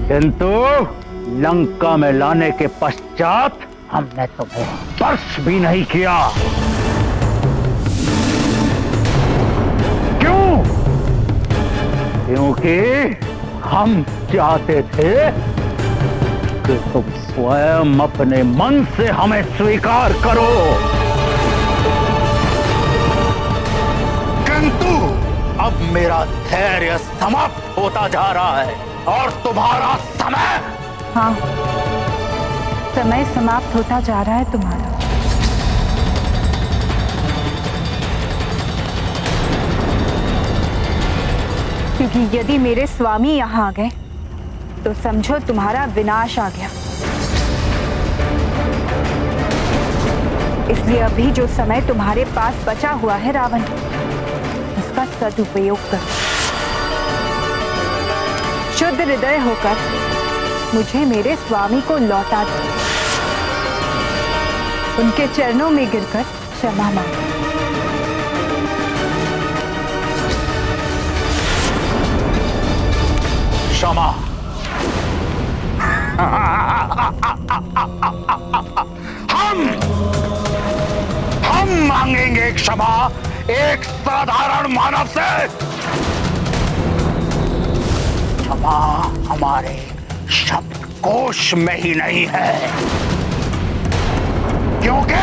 किंतु लंका में लाने के पश्चात हमने तुम्हें स्पर्श भी नहीं किया। क्यों? क्योंकि हम चाहते थे कि तुम स्वयं अपने मन से हमें स्वीकार करो, किंतु अब मेरा धैर्य समाप्त होता जा रहा है और तुम्हारा समय। हाँ, समय समाप्त होता जा रहा है तुम्हारा। क्योंकि यदि मेरे स्वामी यहाँ आ गए तो समझो तुम्हारा विनाश आ गया। इसलिए अभी जो समय तुम्हारे पास बचा हुआ है रावण, उसका सदुपयोग करो। शुद्ध हृदय होकर मुझे मेरे स्वामी को लौटा दो। उनके चरणों में गिरकर क्षमा मांगो। क्षमा? हम मांगेंगे क्षमा एक साधारण मानव से? क्षमा हमारे शब्दकोश में ही नहीं है, क्योंकि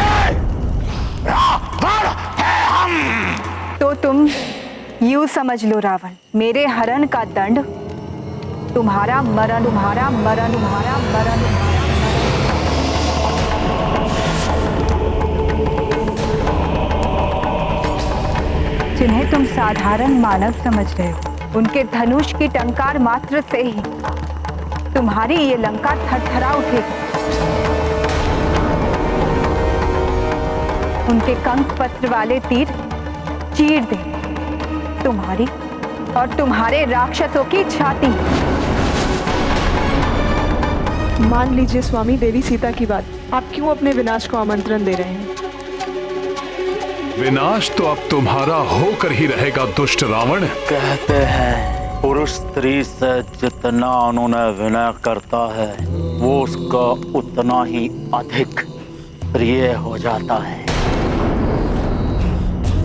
रावण है हम। तो तुम यूं समझ लो रावण, मेरे हरण का दंड तुम्हारा मरण, तुम्हारा मरण, तुम्हारा मरण। जिन्हें तुम साधारण मानव समझ रहे हो, उनके धनुष की टंकार मात्र से ही तुम्हारी ये लंका थरथरा उठेगी। उनके कंक पत्र वाले तीर चीर दे तुम्हारी और तुम्हारे राक्षसों की छाती। मान लीजिए स्वामी, देवी सीता की बात, आप क्यों अपने विनाश को आमंत्रण दे रहे हैं? विनाश तो अब तुम्हारा होकर ही रहेगा दुष्ट रावण। कहते हैं पुरुष स्त्री से जितना उन्होंने विनय करता है वो उसका उतना ही अधिक प्रिय हो जाता है,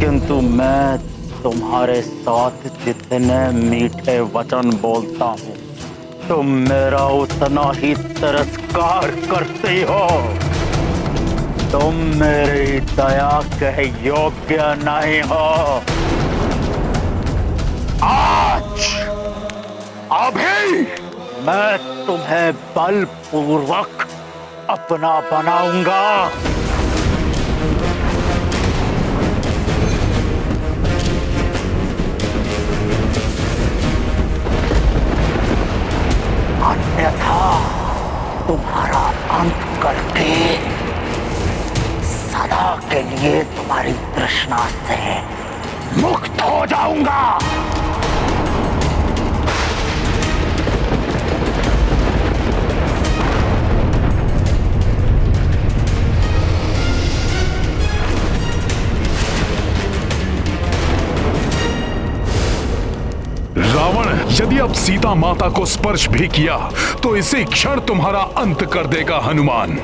किंतु मैं तुम्हारे साथ जितने मीठे वचन बोलता हूँ तुम मेरा उतना ही तिरस्कार करती हो। तुम मेरी दया के योग्य नहीं हो। आज अभी मैं तुम्हें बलपूर्वक अपना बनाऊंगा। अन्यथा तुम्हारा अंत करके सदा के लिए तुम्हारी तृष्णा से मुक्त हो जाऊंगा। रावण यदि अब सीता माता को स्पर्श भी किया तो इसी क्षण तुम्हारा अंत कर देगा हनुमान।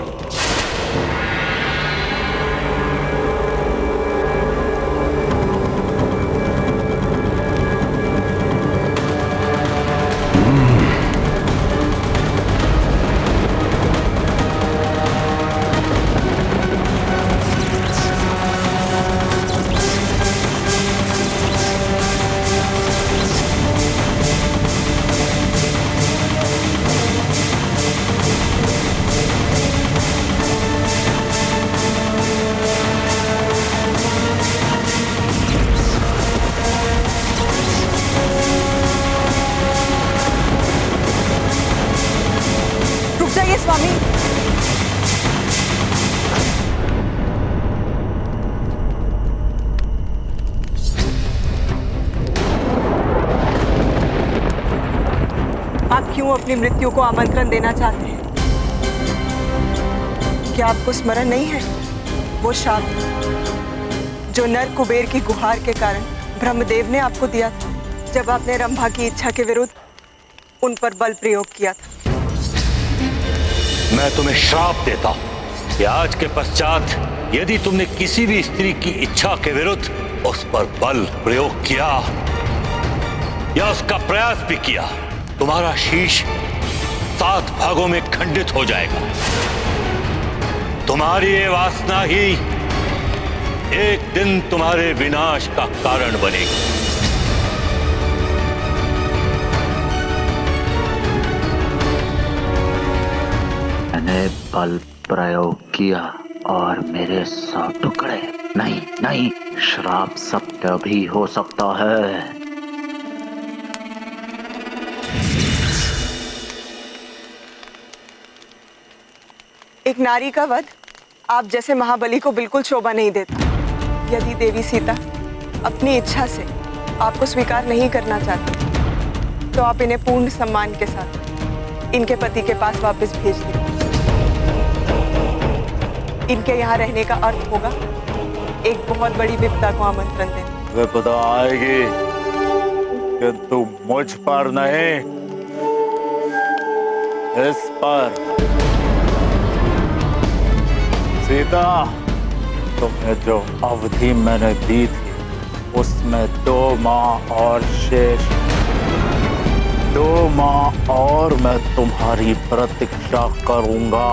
स्वामी, आप क्यों अपनी मृत्यु को आमंत्रण देना चाहते हैं? क्या आपको स्मरण नहीं है वो शाप जो नर कुबेर की गुहार के कारण ब्रह्मदेव ने आपको दिया था, जब आपने रंभा की इच्छा के विरुद्ध उन पर बल प्रयोग किया था? मैं तुम्हें श्राप देता हूं कि आज के पश्चात यदि तुमने किसी भी स्त्री की इच्छा के विरुद्ध उस पर बल प्रयोग किया या उसका प्रयास भी किया, तुम्हारा शीश 7 भागों में खंडित हो जाएगा। तुम्हारी ये वासना ही एक दिन तुम्हारे विनाश का कारण बनेगी। मैंने बल प्रयोग किया और मेरे 100 टुकड़े नहीं नहीं, श्राप सत्य भी हो सकता है। एक नारी का वध आप जैसे महाबली को बिल्कुल शोभा नहीं देता। यदि देवी सीता अपनी इच्छा से आपको स्वीकार नहीं करना चाहती तो आप इन्हें पूर्ण सम्मान के साथ इनके पति के पास वापस भेज दें। इनके यहाँ रहने का अर्थ होगा एक बहुत बड़ी विपदा को आमंत्रण देना। विपदा आएगी किंतु मुझ पर नहीं, इस पर। सीता, तुम्हें जो अवधि मैंने दी थी उसमें 2 माह और शेष। 2 माह और मैं तुम्हारी प्रतीक्षा करूंगा।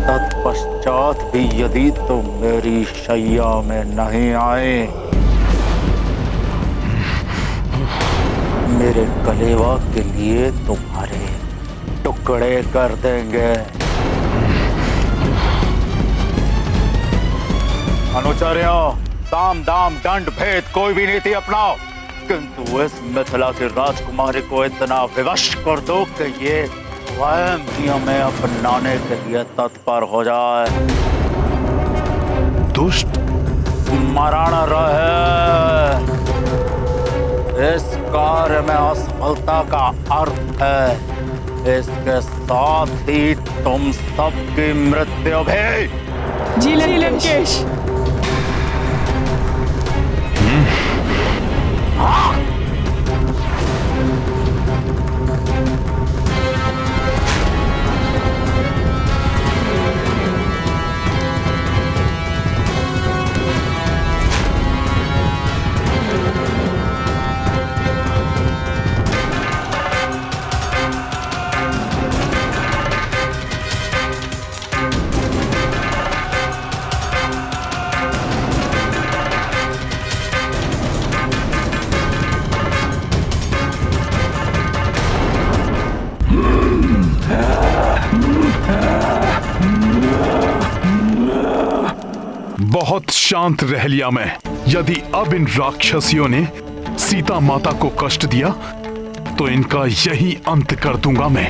तत्पश्चात भी यदि तुम मेरी शैया में नहीं आए, मेरे कलेवा के लिए तुम्हारे टुकड़े कर देंगे। अनुचर्यों, साम दाम दंड भेद कोई भी नीति अपनाओ, किंतु इस मिथिला की राजकुमारी को इतना विवश कर दो कि ये स्वयं ही हमें अपनाने के लिए तत्पर हो जाए। दुष्ट मरण रहे। इस कार्य में असफलता का अर्थ है इसके साथ ही तुम सबकी मृत्यु भी। जी लंकेश। बहुत शांत रह लिया मैं। यदि अब इन राक्षसियों ने सीता माता को कष्ट दिया तो इनका यही अंत कर दूंगा मैं।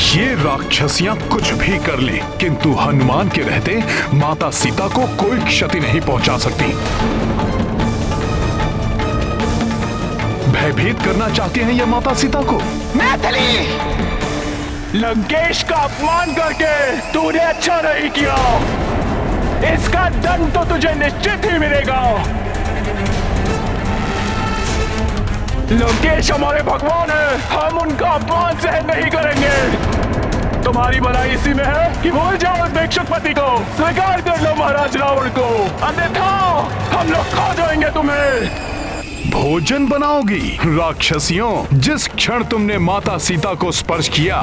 ये राक्षसियां कुछ भी कर लें, किंतु हनुमान के रहते माता सीता को कोई क्षति नहीं पहुंचा सकती। भयभीत करना चाहते हैं ये माता सीता को। मैथिली, लंकेश का अपमान करके तूने अच्छा नहीं किया। इसका दंड तो तुझे निश्चित ही मिलेगा। लंकेश हमारे भगवान है, हम उनका अपमान सहन नहीं करेंगे। तुम्हारी भलाई इसी में है कि भूल जाओ उस भिक्षुकपति को, स्वीकार कर लो महाराज रावण को, अन्यथा हम लोग खा जाएंगे तुम्हें। भोजन बनाओगी राक्षसियों? जिस क्षण तुमने माता सीता को स्पर्श किया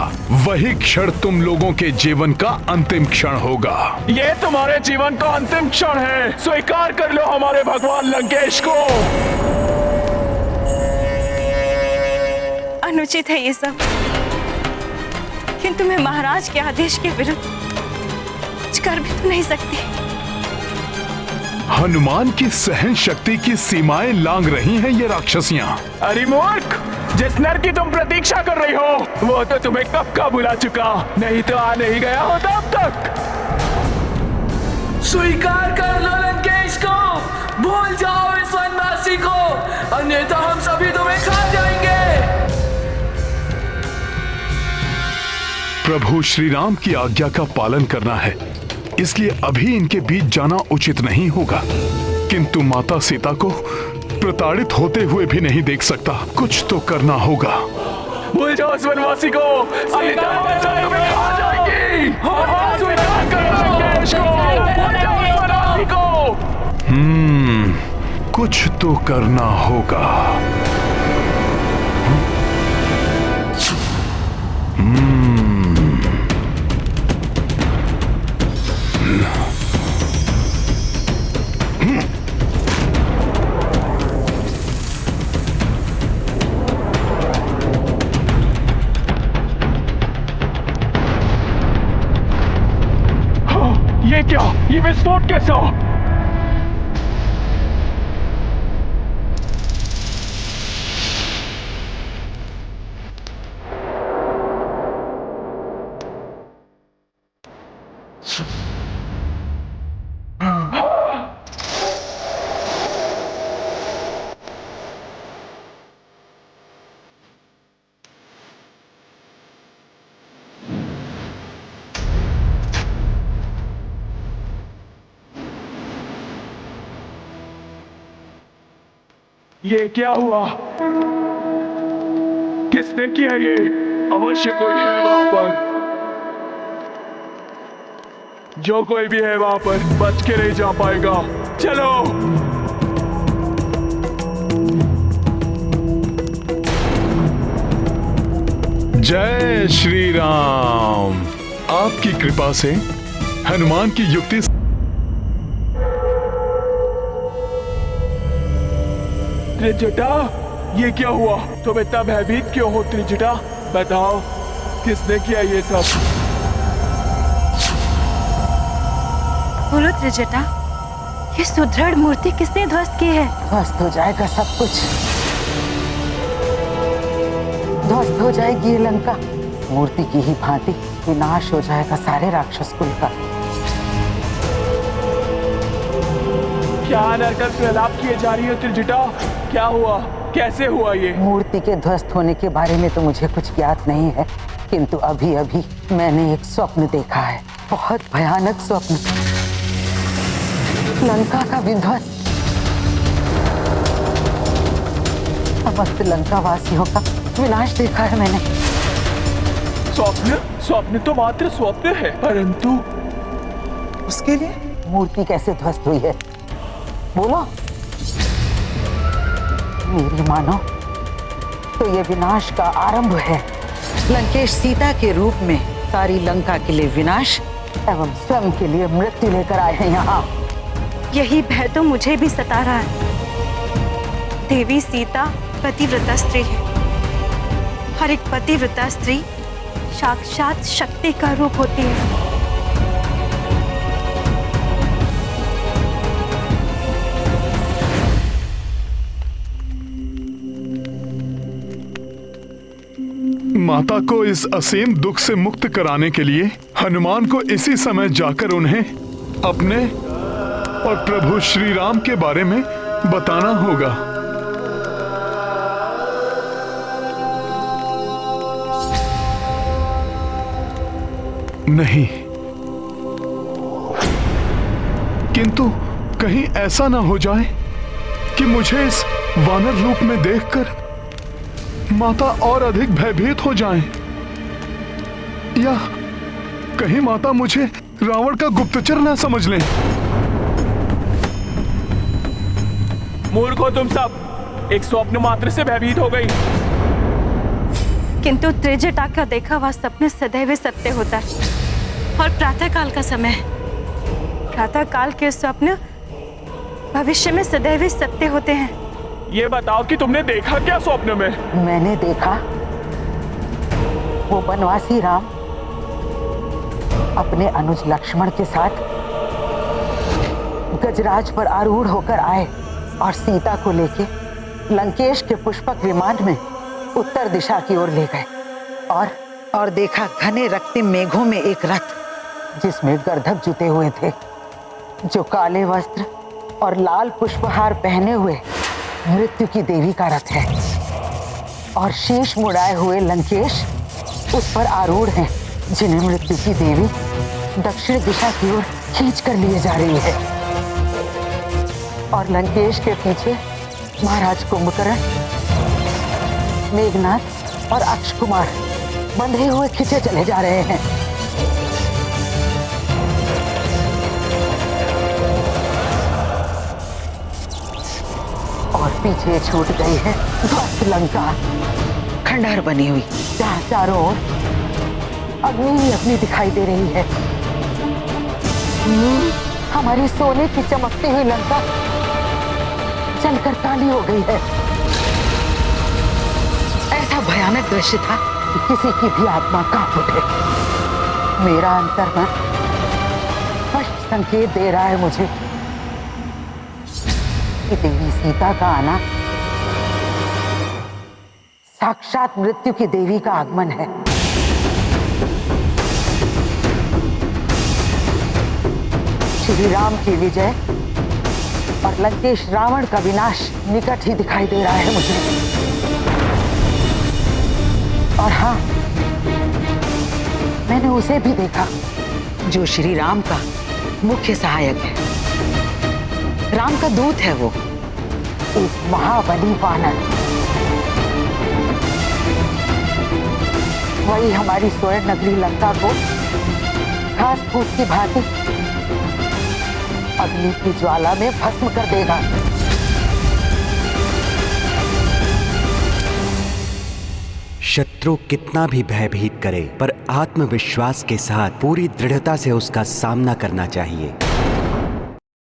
वही क्षण तुम लोगों के जीवन का अंतिम क्षण होगा। ये तुम्हारे जीवन का अंतिम क्षण है, स्वीकार कर लो हमारे भगवान लंकेश को। अनुचित है ये सब, किंतु मैं महाराज के आदेश के विरुद्ध कुछ कर भी तो नहीं सकती। हनुमान की सहन शक्ति की सीमाएं लांघ रही हैं ये राक्षसियां। अरे मूर्ख, जिस नर की तुम प्रतीक्षा कर रही हो वो तो तुम्हें कब का बुला चुका, नहीं तो आ नहीं गया होता अब तक। स्वीकार कर लो लंकेश को, भूल जाओ इस वनवासी को, अन्यथा हम सभी तुम्हें खा जाएंगे। प्रभु श्री राम की आज्ञा का पालन करना है, इसलिए अभी इनके बीच जाना उचित नहीं होगा, किंतु माता सीता को प्रताड़ित होते हुए भी नहीं देख सकता। कुछ तो करना होगा। भूल जाओ इस वनवासी को, अन्यथा हम तुम्हें खा जाएंगी। स्वीकार करो लंकेश को, भूल जाओ इस वनवासी को। कुछ तो करना होगा। ये क्या? ये विस्फोट कैसा? ये क्या हुआ? किसने किया ये? अवश्य कोई है वहां पर। जो कोई भी है वहां पर बच के नहीं जा पाएगा। चलो। जय श्री राम। आपकी कृपा से हनुमान की युक्ति। त्रिजटा, ये क्या हुआ? तुम इतना भयभीत क्यों हो त्रिजटा? बताओ किसने किया ये सब? बोलो त्रिजटा, ये सुदृढ़ मूर्ति किसने ध्वस्त की है? ध्वस्त हो जाएगा सब कुछ, ध्वस्त हो जाएगी ये लंका। मूर्ति की ही भांति विनाश हो जाएगा सारे राक्षस कुल का। क्या नरकट प्रलाप किए जा रही हो त्रिजटा? क्या हुआ? कैसे हुआ ये? मूर्ति के ध्वस्त होने के बारे में तो मुझे कुछ ज्ञात नहीं है, किंतु अभी अभी मैंने एक स्वप्न देखा है, बहुत भयानक स्वप्न। लंका का विध्वंस, समस्त लंका वासियों का विनाश देखा है मैंने। स्वप्न? स्वप्न तो मात्र स्वप्न है, परंतु उसके लिए मूर्ति कैसे ध्वस्त हुई है? बोलो। मेरी मानो तो ये विनाश का आरंभ है। लंकेश सीता के रूप में सारी लंका के लिए विनाश एवं स्वयं के लिए मृत्यु लेकर आए हैं यहाँ। यही भय तो मुझे भी सता रहा है। देवी सीता पतिव्रता स्त्री है, हर एक पतिव्रता स्त्री साक्षात शक्ति का रूप होती है। माता को इस असीम दुख से मुक्त कराने के लिए हनुमान को इसी समय जाकर उन्हें अपने और प्रभु श्री राम के बारे में बताना होगा। नहीं, किंतु कहीं ऐसा ना हो जाए कि मुझे इस वानर रूप में देखकर माता और अधिक भयभीत हो जाएं, या कहीं माता मुझे रावण का गुप्तचर ना समझ लें। मूर्ख हो तुम सब, एक स्वप्न मात्र से भयभीत हो गई। किंतु त्रिजटा का देखा हुआ सपने सदैव सत्य होता है, और प्रातः काल का समय, प्रातः काल के स्वप्न भविष्य में सदैव सत्य होते हैं। ये बताओ कि तुमने देखा क्या स्वप्न में? मैंने देखा वो वनवासी राम अपने अनुज लक्ष्मण के साथ गजराज पर आरूढ़ होकर आए और सीता को लेके लंकेश के पुष्पक विमान में उत्तर दिशा की ओर ले गए, और देखा घने रक्तिम मेघों में एक रथ जिसमें गर्दभ जुटे हुए थे, जो काले वस्त्र और लाल पुष्पहार पहने हुए मृत्यु की देवी का रथ है, और शीश मुड़ाए हुए लंकेश उस पर आरूढ़ हैं, जिन्हें मृत्यु की देवी दक्षिण दिशा की ओर खींच कर लिए जा रही है। और लंकेश के पीछे महाराज कुंभकर्ण, मेघनाथ और अक्ष कुमार बंधे हुए खींचे चले जा रहे हैं। और पीछे छूट गई है ध्वस्त लंका, खंडहर बनी हुई, जहाँ चारों ओर अग्नि ही अग्नि दिखाई दे रही है। हमारी सोने की चमकती हुई लंका जलकर काली हो गई है। ऐसा भयानक दृश्य था कि किसी की भी आत्मा कांप उठे। मेरा अंतर्मन स्पष्ट संकेत दे रहा है मुझे कि देवी सीता का आना साक्षात मृत्यु की देवी का आगमन है। श्री राम की विजय और लंकेश रावण का विनाश निकट ही दिखाई दे रहा है मुझे। और हाँ, मैंने उसे भी देखा जो श्री राम का मुख्य सहायक है, राम का दूत है वो, एक महाबली वानर। वही हमारी स्वर्ण नगरी लंका को घास फूस की भांति अग्नि की ज्वाला में भस्म कर देगा। शत्रु कितना भी भयभीत करे, पर आत्मविश्वास के साथ पूरी दृढ़ता से उसका सामना करना चाहिए।